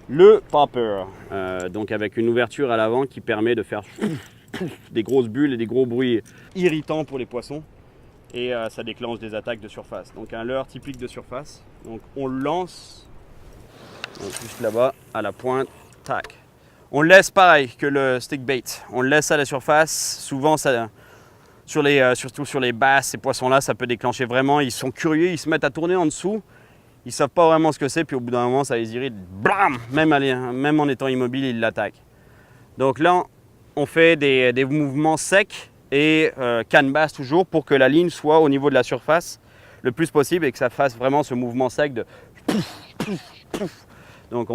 Le popper, donc avec une ouverture à l'avant qui permet de faire des grosses bulles et des gros bruits irritants pour les poissons. Et ça déclenche des attaques de surface. Donc un leurre typique de surface. Donc on le lance, donc juste là-bas, à la pointe, tac. On le laisse pareil que le stick bait. On le laisse à la surface. Souvent, ça, surtout sur les basses, ces poissons-là, ça peut déclencher vraiment. Ils sont curieux, ils se mettent à tourner en dessous. Ils ne savent pas vraiment ce que c'est, puis au bout d'un moment, ça les irrite. Blam, même en étant immobile, ils l'attaquent. Donc là, on fait des mouvements secs et canne basse toujours pour que la ligne soit au niveau de la surface le plus possible et que ça fasse vraiment ce mouvement sec de pouf, pouf, pouf. Donc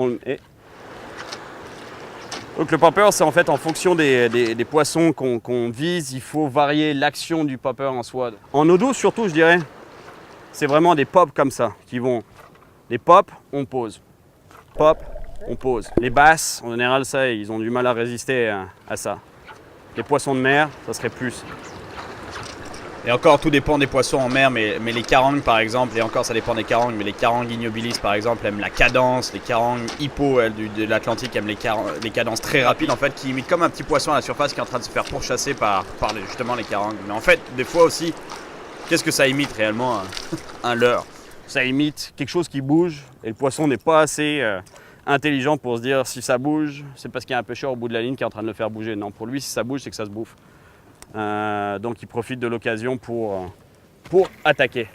le popper, c'est en fait en fonction des poissons qu'on vise, il faut varier l'action du popper en soi. En eau douce surtout, je dirais, c'est vraiment des pops comme ça qui vont. Les pops, on pose. Pop, on pose. Les basses, en général, ça, ils ont du mal à résister à ça. Les poissons de mer, ça serait plus. Et encore, tout dépend des poissons en mer, mais les carangues par exemple, et encore ça dépend des carangues, mais les carangues ignobilis par exemple aiment la cadence, les carangues hippo de l'Atlantique aiment les cadences très rapides en fait, qui imitent comme un petit poisson à la surface qui est en train de se faire pourchasser par justement les carangues. Mais en fait, des fois aussi, qu'est-ce que ça imite réellement un leurre? Ça imite quelque chose qui bouge et le poisson n'est pas assez intelligent pour se dire si ça bouge, c'est parce qu'il y a un pêcheur au bout de la ligne qui est en train de le faire bouger. Non, pour lui, si ça bouge, c'est que ça se bouffe. Donc il profite de l'occasion pour attaquer.